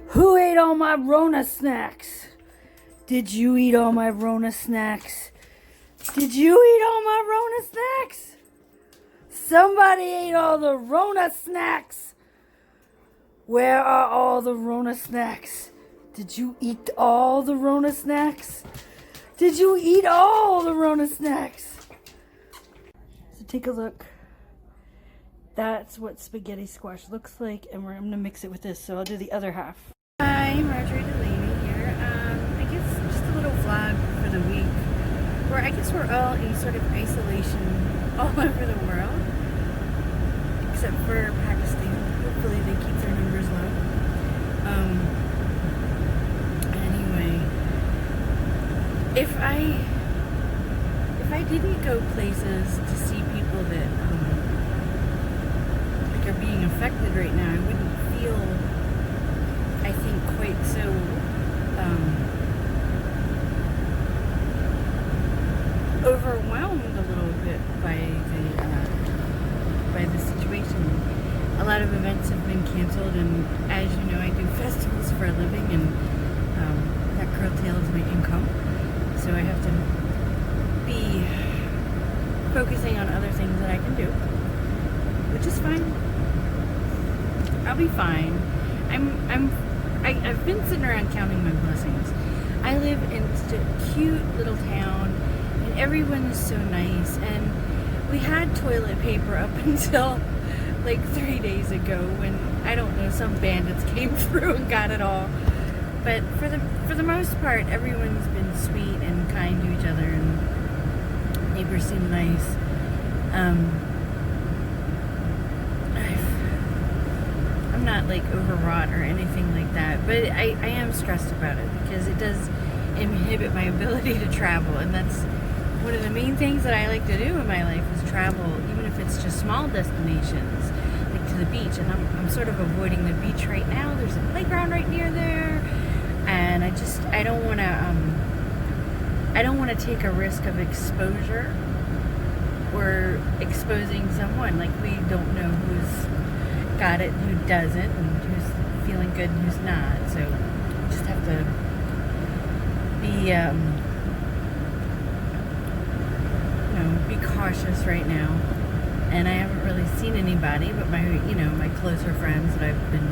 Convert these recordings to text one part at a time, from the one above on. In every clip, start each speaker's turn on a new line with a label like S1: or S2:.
S1: Who ate all my Rona snacks? Did you eat all my Rona snacks? Did you eat all my Rona snacks? Somebody ate all the Rona snacks. Where are all the Rona snacks? Did you eat all the Rona snacks? Did you eat all the Rona snacks? So take a look. That's what spaghetti squash looks like, and I'm gonna mix it with this, so I'll do the other half. Hi, Marjorie Delaney here. I guess just a little vlog for the week, where I guess we're all in sort of isolation all over the world, except for Pakistan. Hopefully they keep their numbers low. Anyway, if I didn't go places to see people that like are being affected right now, I wouldn't feel, I think, quite so overwhelmed a little bit by the situation. A lot of events have been canceled, and as you know, I do festivals for a living, and that curtails my income, so I have to be focusing on other things that I can do, which is fine. I'll be fine. I've been sitting around counting my blessings. I live in such a cute little town, and everyone is so nice, and we had toilet paper up until like 3 days ago when, I don't know, some bandits came through and got it all. But for the most part, everyone's been sweet and kind to each other, and neighbors seem nice. I'm not like overwrought or anything like that, but I am stressed about it because it does inhibit my ability to travel, and that's one of the main things that I like to do in my life is travel, even if it's just small destinations, like to the beach. And I'm sort of avoiding the beach right now. There's a playground right near there, and I don't want to take a risk of exposure or exposing someone. Like, we don't know who's got it and who doesn't, and who's feeling good and who's not. So we just have to be be cautious right now. And I haven't really seen anybody but my closer friends that I've been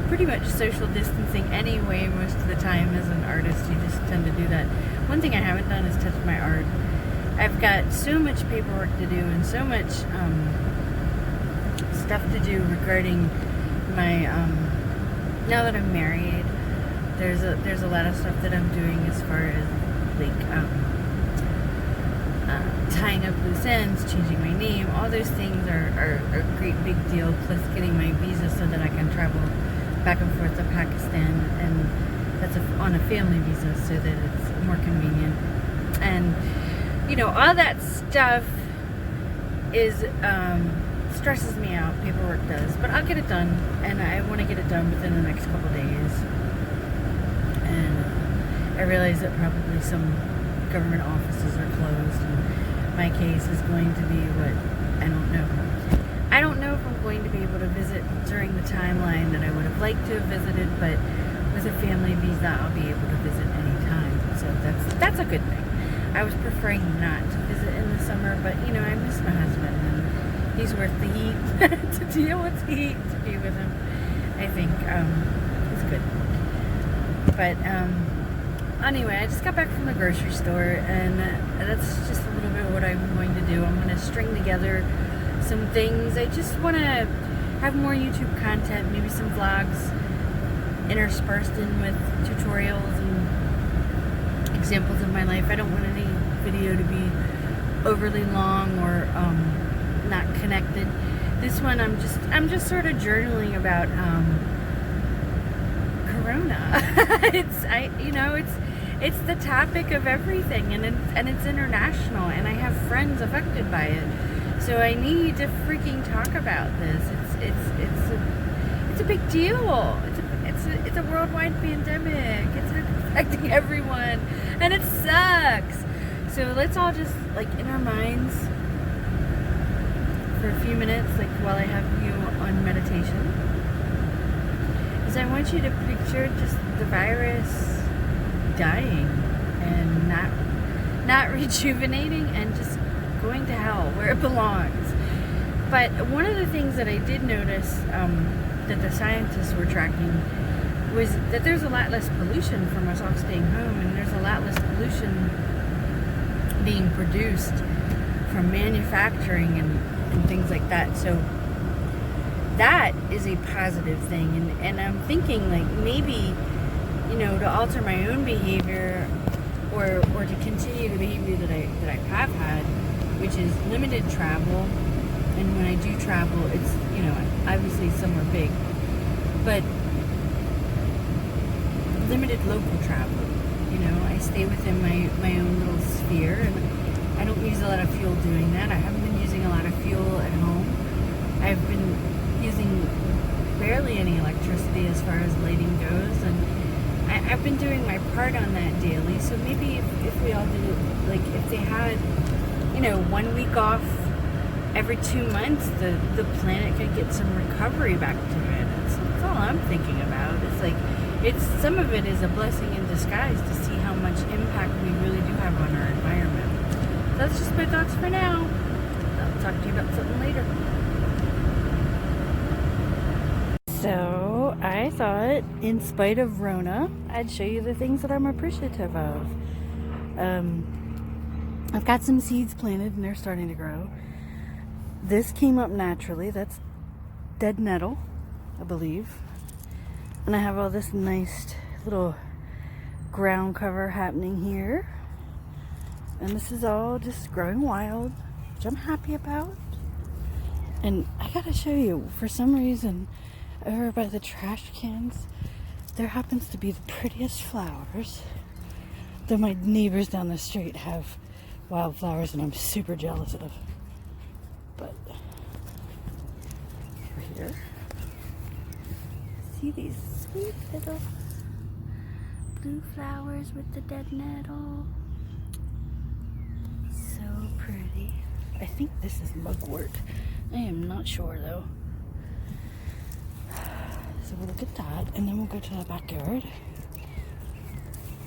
S1: pretty much social distancing anyway most of the time. As an artist, you just tend to do that. One thing I haven't done is touch my art. I've got so much paperwork to do and so much stuff to do regarding my now that I'm married. There's a lot of stuff that I'm doing as far as like tying up loose ends, changing my name. All those things are a great big deal, plus getting my visa so that I can travel back and forth to Pakistan, and that's on a family visa so that it's more convenient. And all that stuff is stresses me out. Paperwork does, but I'll get it done, and I want to get it done within the next couple days. And I realize that probably some government offices are closed, and my case is going to be what, I don't know. I don't know if I'm going to be able to visit during the timeline that I would have liked to have visited, but with a family visa, I'll be able to visit anytime. So that's a good thing. I was preferring not to visit in the summer, but I miss my husband, and he's worth the heat to deal with heat, to be with him. I think he's good. But anyway, I just got back from the grocery store, and that's just a little bit of what I'm going to do. I'm going to string together some things. I just want to have more YouTube content, maybe some vlogs interspersed in with tutorials and examples of my life. I don't want any video to be overly long or not connected. This one I'm just sort of journaling about Corona. It's the topic of everything, and it's international, and I have friends affected by it. So I need to freaking talk about this. It's a big deal. It's a worldwide pandemic. It's affecting everyone, and it sucks. So let's all just, like, in our minds for a few minutes, like while I have you on meditation, is I want you to picture just the virus dying and not rejuvenating and just going to hell where it belongs. But one of the things that I did notice that the scientists were tracking was that there's a lot less pollution from us all staying home, and there's a lot less pollution being produced from manufacturing and things like that. So that is a positive thing, and I'm thinking like maybe, you know, to alter my own behavior or to continue the behavior that I have had, which is limited travel. And when I do travel, it's, you know, obviously somewhere big, but limited local travel. You know, I stay within my own little sphere, and I don't use a lot of fuel doing that. I haven't been using a lot of fuel at home. I've been using barely any electricity as far as lighting goes, and I've been doing my part on that daily. So maybe if we all did it, like if they had, you know, 1 week off every 2 months, the planet could get some recovery back to it. That's all I'm thinking about. It's like, some of it is a blessing in disguise to see how much impact we really do have on our environment. That's just my thoughts for now. I'll talk to you about something later. So I thought, in spite of Rona, I'd show you the things that I'm appreciative of. I've got some seeds planted and they're starting to grow. This came up naturally. That's dead nettle, I believe. And I have all this nice little ground cover happening here. And this is all just growing wild, which I'm happy about. And I gotta show you, for some reason, over by the trash cans, there happens to be the prettiest flowers. Though my neighbors down the street have wildflowers and I'm super jealous of. But over here, see these sweet little blue flowers with the dead nettle. So pretty. I think this is mugwort. I am not sure though. So we'll look at that, and then we'll go to the backyard.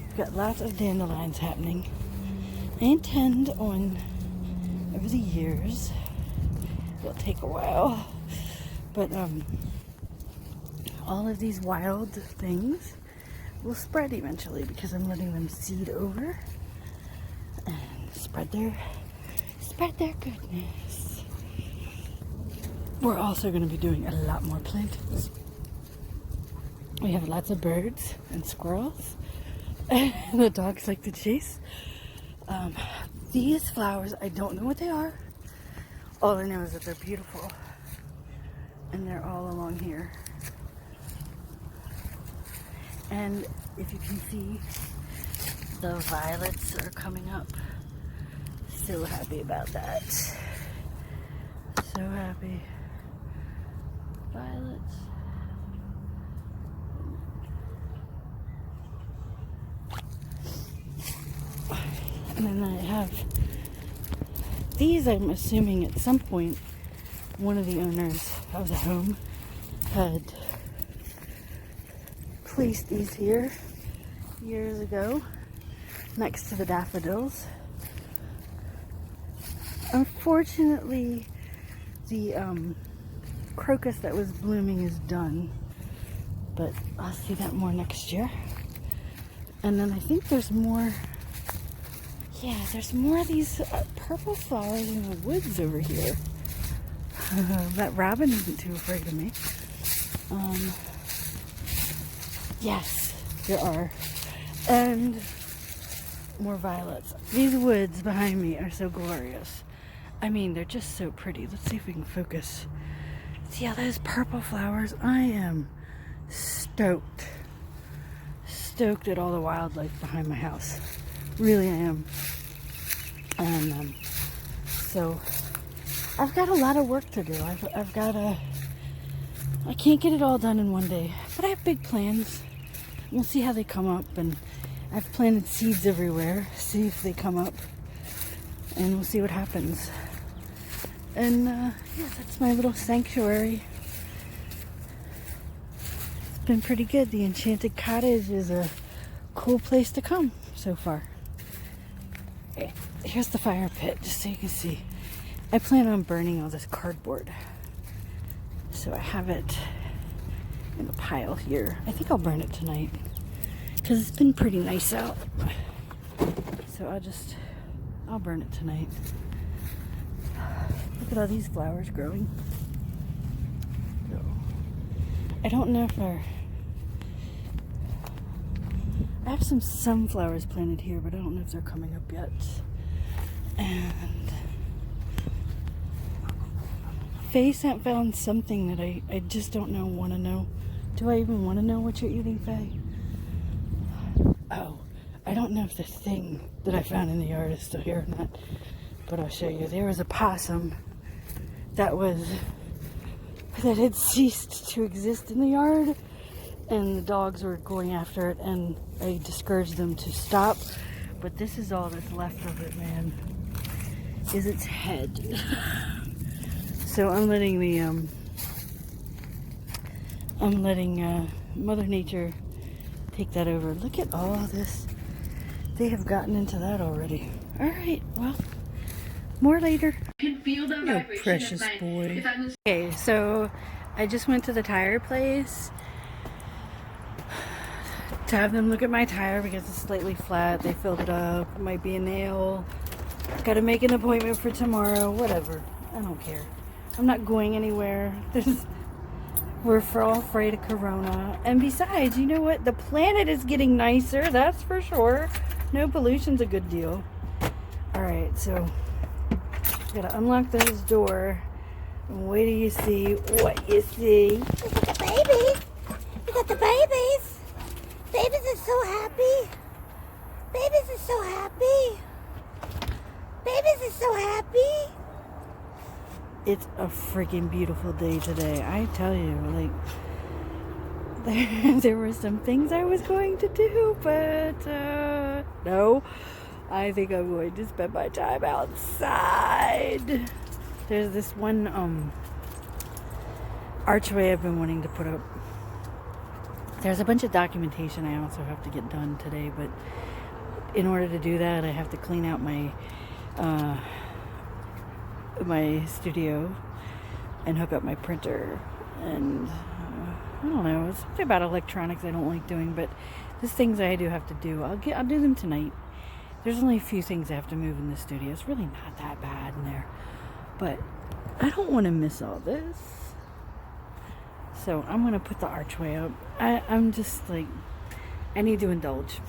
S1: We've got lots of dandelions happening. I intend on, over the years, it'll take a while, but all of these wild things will spread eventually because I'm letting them seed over and spread their goodness. We're also going to be doing a lot more plantings. We have lots of birds and squirrels. The dogs like to chase. These flowers, I don't know what they are. All I know is that they're beautiful. And they're all along here. And if you can see, the violets are coming up. So happy about that. So happy. Violets. And then I have these. I'm assuming at some point one of the owners of the home had placed these here years ago next to the daffodils. Unfortunately, the crocus that was blooming is done, but I'll see that more next year. And then I think there's more. Yeah, there's more of these purple flowers in the woods over here. That robin isn't too afraid of me. Yes, there are. And more violets. These woods behind me are so glorious. I mean, they're just so pretty. Let's see if we can focus. See all those purple flowers? I am stoked. Stoked at all the wildlife behind my house. Really, I am. And so I've got a lot of work to do. I've got I can't get it all done in one day, but I have big plans. We'll see how they come up, and I've planted seeds everywhere. See if they come up, and we'll see what happens. And yeah, that's my little sanctuary. been pretty good. The Enchanted Cottage is a cool place to come so far. Here's the fire pit, just so you can see. I plan on burning all this cardboard. So I have it in a pile here. I think I'll burn it tonight because it's been pretty nice out. So I'll burn it tonight. Look at all these flowers growing. I don't know if I have some sunflowers planted here, but I don't know if they're coming up yet. And Faye found something that I just don't want to know. Do I even want to know what you're eating, Faye? Oh, I don't know if the thing that I found in the yard is still here or not, but I'll show you. There was a possum that had ceased to exist in the yard, and the dogs were going after it, and I discouraged them to stop. But this is all that's left of it, man, is its head. So I'm letting Mother Nature take that over. Look at all this. They have gotten into that already. All right, well, more later. Oh, precious boy. Okay, so I just went to the tire place to have them look at my tire because it's slightly flat. They filled it up. It might be a nail. Got to make an appointment for tomorrow. Whatever. I don't care. I'm not going anywhere. We're all afraid of Corona. And besides, you know what? The planet is getting nicer. That's for sure. No pollution's a good deal. Alright, so gotta unlock this door. And wait till you see what you see. Look at the babies. Look at the babies. Babies are so happy. Babies are so happy. Babies are so happy. It's a freaking beautiful day today. I tell you, like, there were some things I was going to do, but no. I think I'm going to spend my time outside. There's this one archway I've been wanting to put up. There's a bunch of documentation I also have to get done today, but in order to do that, I have to clean out my studio and hook up my printer, and I don't know, it's something about electronics I don't like doing, but there's things I do have to do. I'll do them tonight. There's only a few things I have to move in the studio. It's really not that bad in there, but I don't want to miss all this, so I'm going to put the archway up. I'm just like, I need to indulge.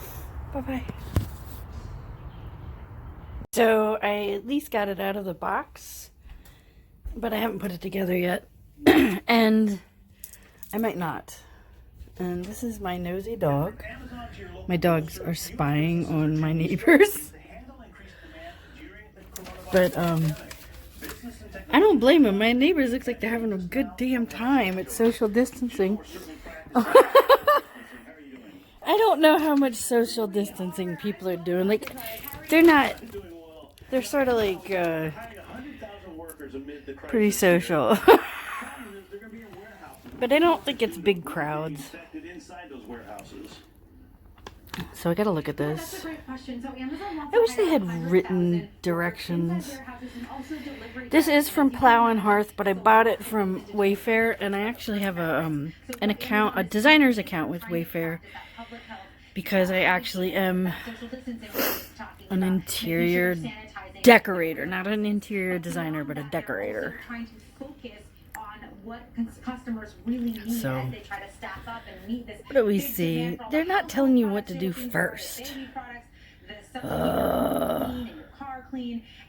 S1: Bye-bye. So I at least got it out of the box, but I haven't put it together yet. And I might not. And this is my nosy dog. My dogs are spying on my neighbors. But I don't blame them. My neighbors look like they're having a good damn time at social distancing. I don't know how much social distancing people are doing. Like, they're sort of like pretty social. But I don't think it's big crowds. So I gotta look at this. I wish they had written directions. This is from Plow and Hearth, but I bought it from Wayfair, and I actually have an account, a designer's account with Wayfair, because I actually am an interior decorator, not an interior designer, but a decorator. What customers really need as they try to staff up and meet this. What do we see? They're not telling you what to do first.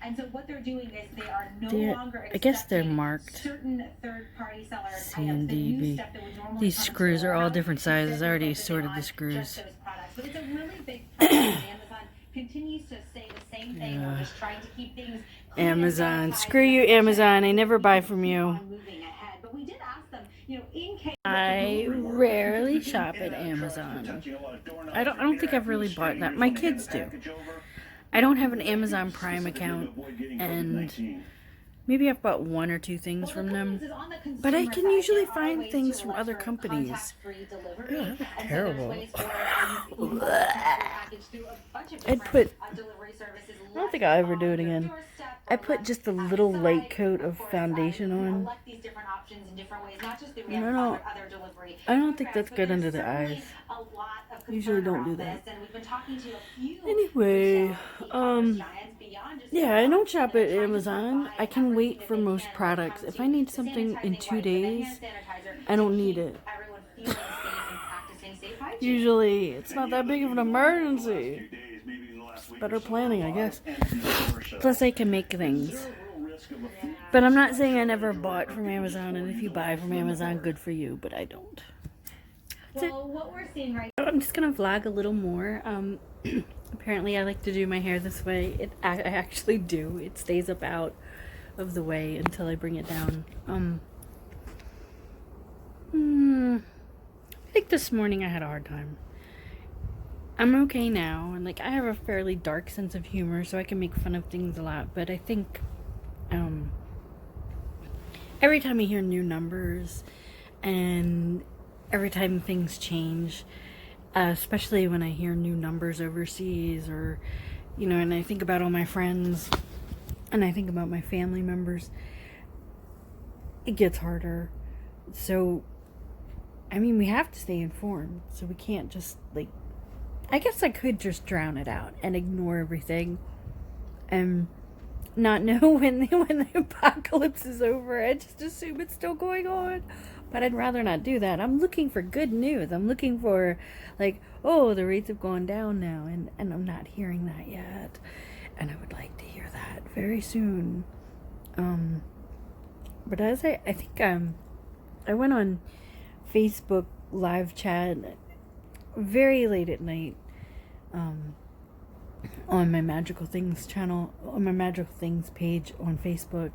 S1: And so what they're doing is they are no longer, I guess they're marked certain third-party sellers C and D, B. These screws are all different sizes. I already sorted the screws. But it's a really big problem. Amazon continues to say the same thing. We're just trying to keep things Amazon. Screw you, Amazon. I never buy from you. I rarely shop at Amazon. I don't think I've really bought that. My kids do. I don't have an Amazon Prime account, and Maybe I've bought one or two things from them, but I can usually find things from other companies. Ugh, that's terrible. I'd put, I don't think I'll ever do it again. I put just a little light coat of foundation on. And I don't think that's good under the eyes. Usually don't do that. Anyway, yeah, I don't shop at Amazon. I can wait for most products. If I need something in 2 days, I don't need it. Usually, it's not that big of an emergency. Better planning, I guess. Plus, I can make things. But I'm not saying I never bought from Amazon, and if you buy from Amazon, good for you, but I don't. Well, what we're seeing right now, I'm just gonna vlog a little more. Apparently I like to do my hair this way. I actually do. It stays up out of the way until I bring it down. I think this morning I had a hard time. I'm okay now, and like I have a fairly dark sense of humor, so I can make fun of things a lot, but I think every time I hear new numbers and every time things change, especially when I hear new numbers overseas, or you know, and I think about all my friends and I think about my family members, it gets harder. So I mean, we have to stay informed, so we can't just like, I guess I could just drown it out and ignore everything and not know when the apocalypse is over. I just assume it's still going on. But I'd rather not do that. I'm looking for good news. I'm looking for, like, oh, the rates have gone down now, and I'm not hearing that yet. And I would like to hear that very soon. But as I think I went on Facebook live chat very late at night on my Magical Things channel, on my Magical Things page on Facebook,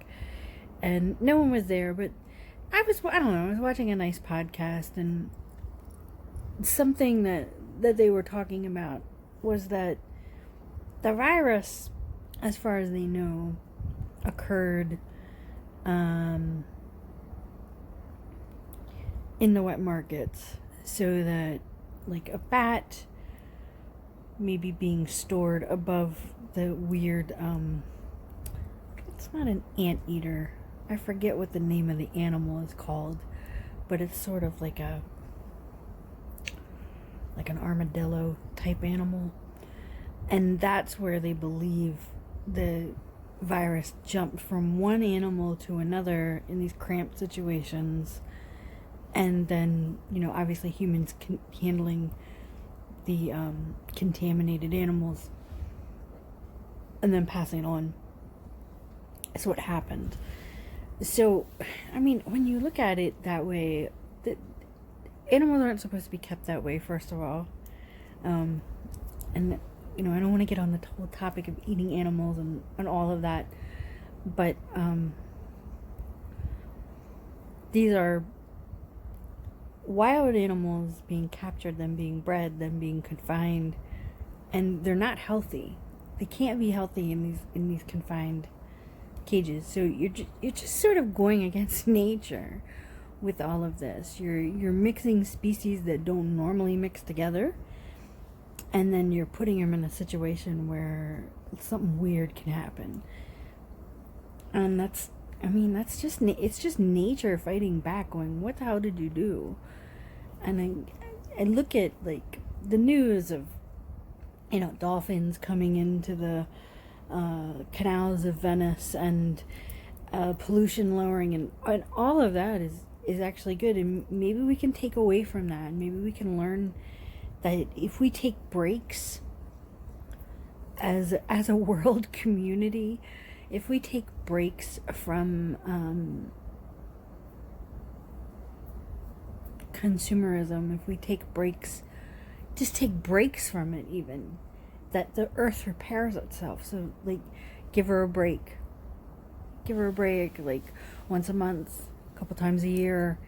S1: and no one was there, but I was watching a nice podcast, and something that they were talking about was that the virus, as far as they know, occurred in the wet markets, so that like a bat maybe being stored above the weird it's not an anteater. I forget what the name of the animal is called, but it's sort of like an armadillo type animal, and that's where they believe the virus jumped from one animal to another in these cramped situations, and then, you know, obviously humans handling the contaminated animals and then passing it on is what happened. So, I mean, when you look at it that way, the animals aren't supposed to be kept that way, first of all. And, you know, I don't want to get on the whole topic of eating animals and all of that, but these are wild animals being captured, them being bred, them being confined, and they're not healthy. They can't be healthy in these confined cages. So you're just sort of going against nature with all of this. You're mixing species that don't normally mix together, and then you're putting them in a situation where something weird can happen. And it's just nature fighting back, going, what the hell did you do? And I look at like the news of, you know, dolphins coming into the canals of Venice, and pollution lowering, and all of that is actually good, and maybe we can take away from that. Maybe we can learn that if we take breaks as a world community, if we take breaks from consumerism, if we take breaks, just take breaks from it, even, that the earth repairs itself. So like, give her a break, like once a month, a couple times a year.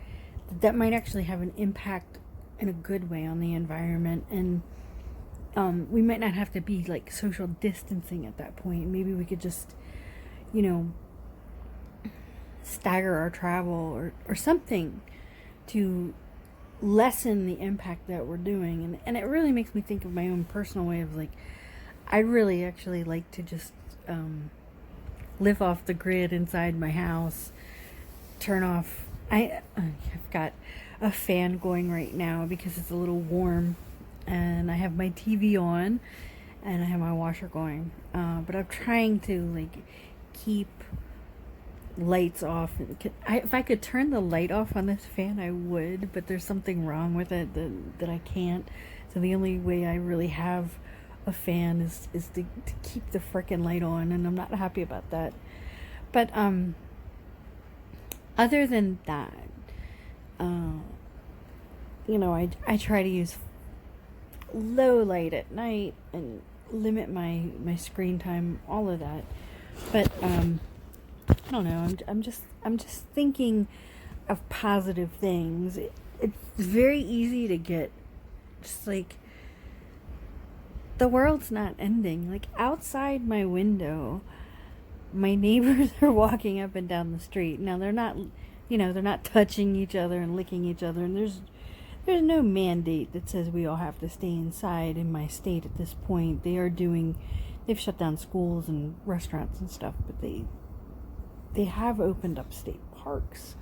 S1: That might actually have an impact in a good way on the environment. And we might not have to be like social distancing at that point. Maybe we could just, you know, stagger our travel or something to lessen the impact that we're doing. And it really makes me think of my own personal way of like, I really actually like to just live off the grid inside my house, turn off. I've got a fan going right now because it's a little warm, and I have my TV on, and I have my washer going. But I'm trying to like keep lights off. If I could turn the light off on this fan, I would, but there's something wrong with it that I can't. So the only way I really have a fan is to keep the frickin' light on, and I'm not happy about that. But other than that, you know, I try to use low light at night and limit my screen time, all of that. But I don't know. I'm just thinking of positive things. It's very easy to get just like, the world's not ending. Like, outside my window, my neighbors are walking up and down the street. Now they're not, you know, they're not touching each other and licking each other, and there's no mandate that says we all have to stay inside in my state at this point. They've shut down schools and restaurants and stuff, but they have opened up state parks.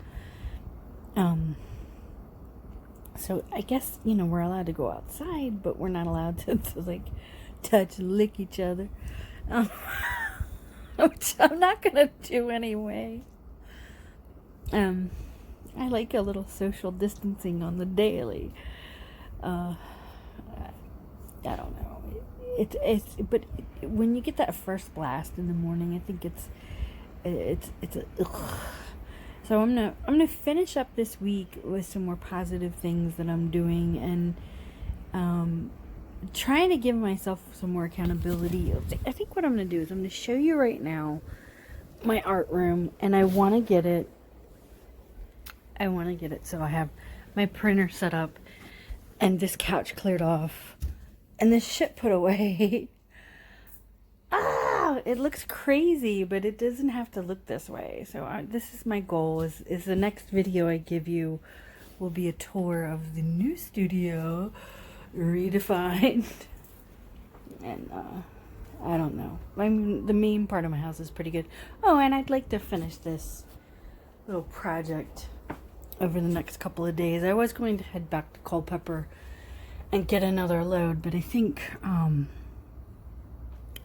S1: So I guess, you know, we're allowed to go outside, but we're not allowed to like touch and lick each other. Which I'm not gonna do anyway. I like a little social distancing on the daily. I don't know. But when you get that first blast in the morning, I think it's a ugh. So I'm gonna finish up this week with some more positive things that I'm doing, and trying to give myself some more accountability. I think what I'm gonna do is I'm gonna show you right now my art room, and I want to get it. So I have my printer set up, and this couch cleared off, and this shit put away. It looks crazy, but it doesn't have to look this way. So this is my goal, is the next video I give you will be a tour of the new studio, redefined. And I don't know. I mean, the main part of my house is pretty good. Oh, and I'd like to finish this little project over the next couple of days. I was going to head back to Culpeper and get another load, but I think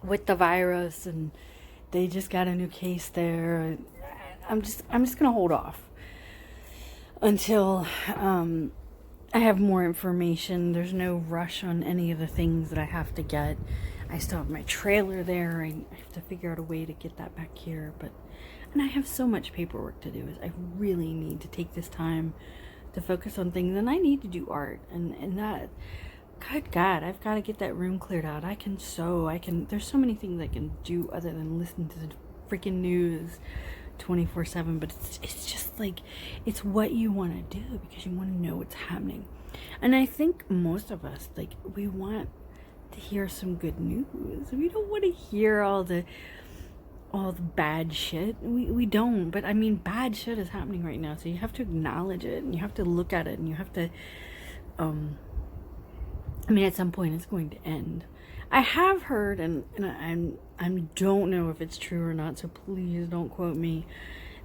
S1: with the virus, and they just got a new case there, I'm just gonna hold off until I have more information. There's no rush on any of the things that I have to get. I still have my trailer there. I have to figure out a way to get that back here, and I have so much paperwork to do. I really need to take this time to focus on things, and I need to do art, and that, good God, I've got to get that room cleared out. I can sew. There's so many things I can do other than listen to the freaking news 24/7. But it's just like, it's what you want to do because you want to know what's happening. And I think most of us, like, we want to hear some good news. We don't want to hear all the bad shit. We don't. But I mean, bad shit is happening right now. So you have to acknowledge it, and you have to look at it, and you have to I mean, at some point it's going to end. I have heard, and I don't know if it's true or not, so please don't quote me.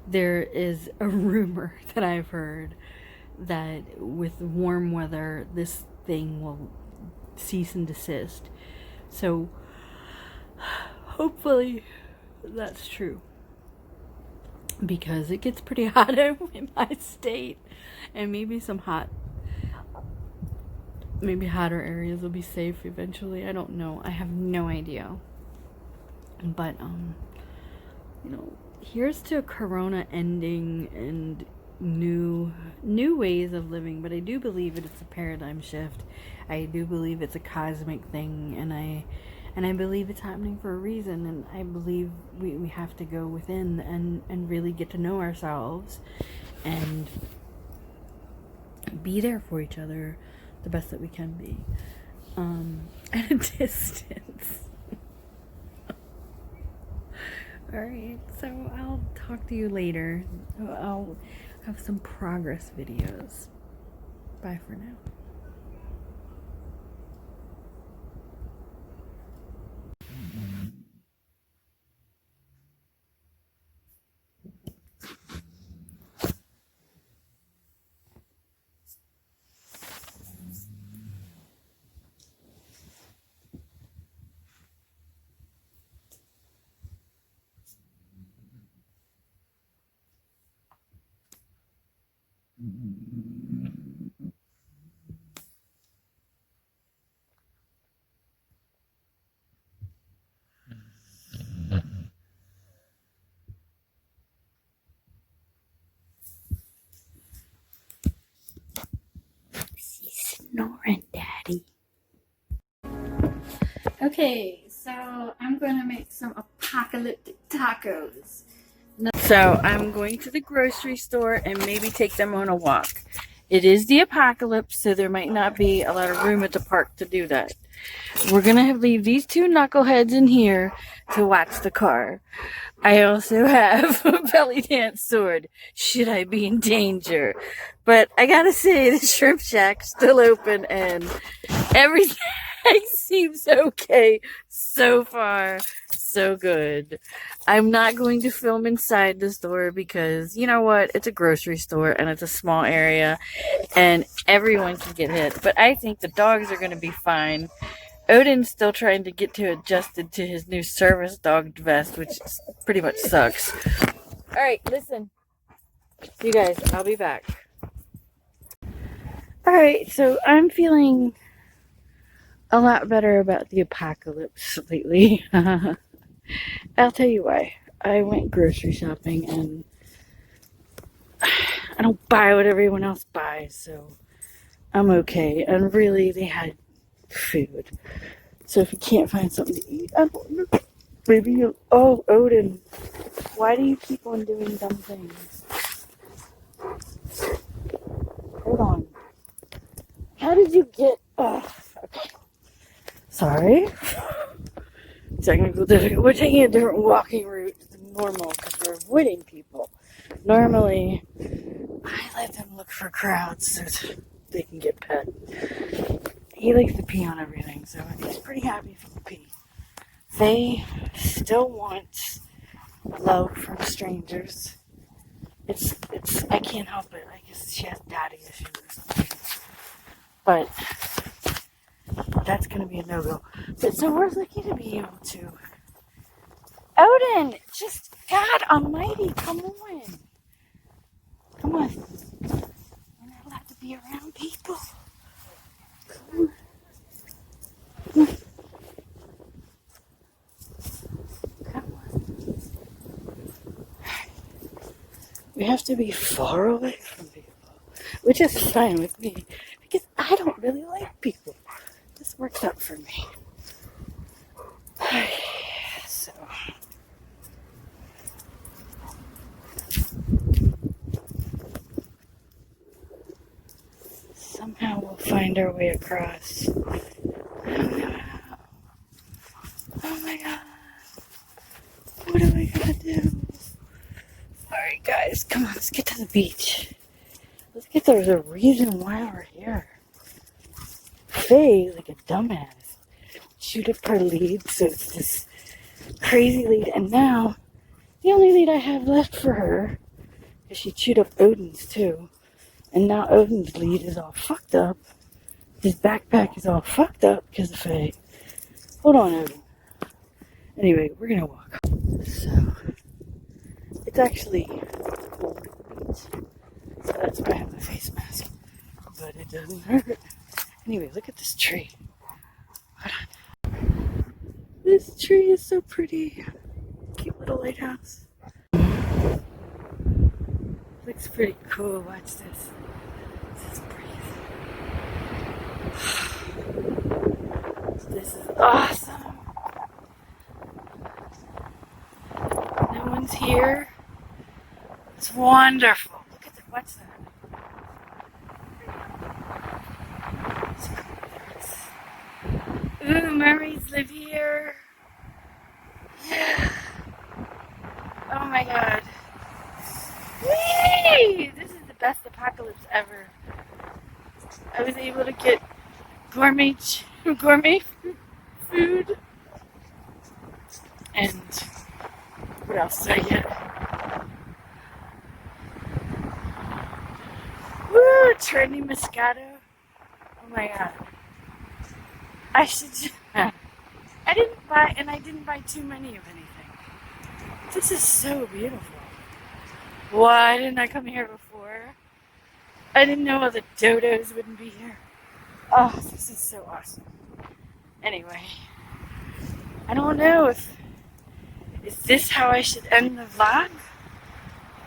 S1: There is a rumor that I've heard that with warm weather, this thing will cease and desist. So hopefully that's true, because it gets pretty hot in my state, and maybe maybe hotter areas will be safe eventually. I don't know. I have no idea. But you know, here's to Corona ending and new ways of living. But I do believe it's a paradigm shift. I do believe it's a cosmic thing, and I believe it's happening for a reason. And I believe we have to go within and really get to know ourselves and be there for each other the best that we can be, at a distance. Alright, so I'll talk to you later. I'll have some progress videos. Bye for now. She's snoring, Daddy. Okay, so I'm gonna make some apocalyptic tacos. So I'm going to the grocery store and maybe take them on a walk. It is the apocalypse, so there might not be a lot of room at the park to do that. We're gonna leave these two knuckleheads in here to watch the car. I also have a belly dance sword, should I be in danger. But I gotta say, the shrimp shack's still open and everything seems okay so far. So good. I'm not going to film inside the store because, you know what, it's a grocery store and it's a small area and everyone can get hit. But I think the dogs are going to be fine. Odin's still trying to get adjusted to his new service dog vest, which pretty much sucks. Alright, listen. You guys, I'll be back. Alright, so I'm feeling a lot better about the apocalypse lately. I'll tell you why. I went grocery shopping and I don't buy what everyone else buys, so I'm okay. And really, they had food. So if you can't find something to eat, I don't know. Maybe you. Oh, Odin. Why do you keep on doing dumb things? Hold on. How did you get. Oh, okay. Sorry. Technical difficulty. We're taking a different walking route than normal because we're avoiding people. Normally, I let them look for crowds so they can get pet. He likes to pee on everything, so he's pretty happy if he pee. They still want love from strangers. It's I can't help it. I guess she has daddy issues or something. But that's gonna be a no-go. But so we're lucky to be able to. Odin, just God Almighty, come on. Come on. We're not allowed to be around people. Come on. Come on. We have to be far away from people, which is fine with me because I don't really like people. This works out for me. So. Somehow we'll find our way across. I don't know how. Oh my god. What are we gonna do? Alright guys, come on, let's get to the beach. Let's get there's a reason why we're here. Faye, like a dumbass, chewed up her lead, so it's this crazy lead, and now the only lead I have left for her is she chewed up Odin's too. And now Odin's lead is all fucked up. His backpack is all fucked up because of Faye. Hold on, Odin. Anyway, we're gonna walk. So, it's actually cold at the beach. So that's why I have my face mask. But it doesn't hurt. Anyway, look at this tree. Hold on. This tree is so pretty. Cute little lighthouse. Looks pretty cool. Watch this. This is breeze. This is awesome. No one's here. It's wonderful. Look at that. What's that? Ooh, mermaids live here. Yeah. gourmet food. And what else did I get? Woo! Trendy Moscato. Oh my god. I should. I didn't buy too many of anything. This is so beautiful. Why didn't I come here before? I didn't know all the dodos wouldn't be here. Oh, this is so awesome. Anyway, I don't know is this how I should end the vlog?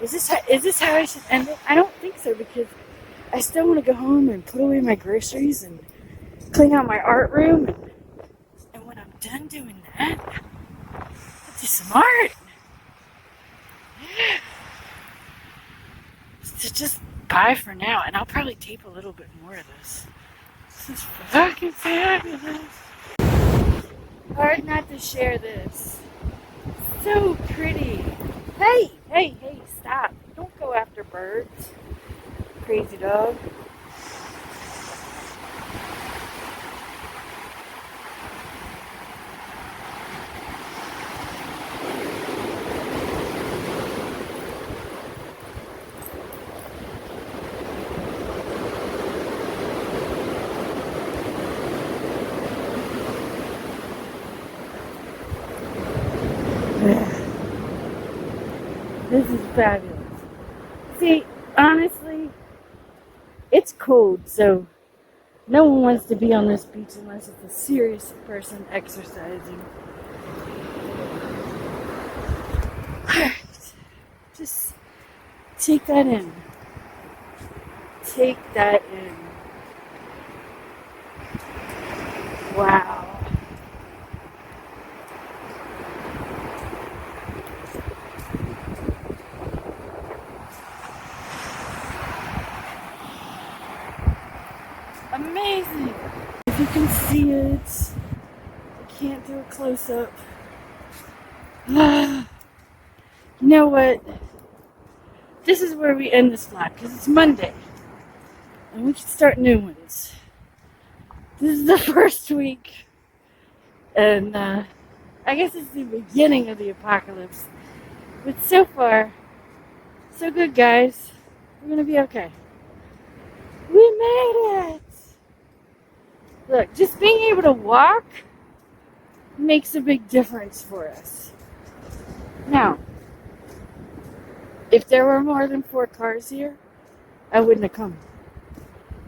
S1: Is this how I should end it? I don't think so, because I still want to go home and put away my groceries and clean out my art room. And when I'm done doing that, I'll do some art. So just bye for now, and I'll probably tape a little bit more of this. This is fucking fabulous. Hard not to share this. So pretty. Hey, stop. Don't go after birds. Crazy dog. This is fabulous. See, honestly, it's cold, so no one wants to be on this beach unless it's a serious person exercising. Alright, just take that in. Take that in. Wow. Amazing! If you can see it, I can't do a close-up. You know what? This is where we end this vlog, because it's Monday. And we can start new ones. This is the first week. And I guess it's the beginning of the apocalypse. But so far, so good, guys. We're going to be okay. We made it! Look, just being able to walk makes a big difference for us. Now, if there were more than 4 cars here, I wouldn't have come.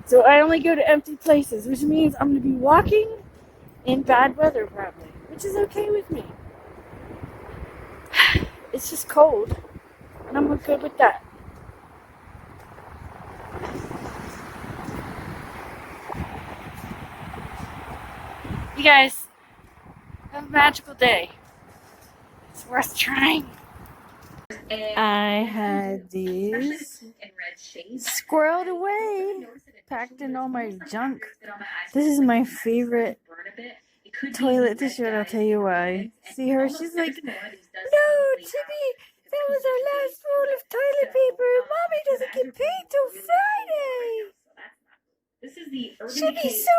S1: So I only go to empty places, which means I'm going to be walking in bad weather probably, which is okay with me. It's just cold, and I'm good with that. You guys, have a magical day. It's worth trying. I had these squirreled away, packed in all my junk. This is my favorite toilet tissue, and I'll tell you why. See her? She's like, no, Timmy, that was our last roll of toilet paper. Mommy doesn't get paid till Friday. She'd be so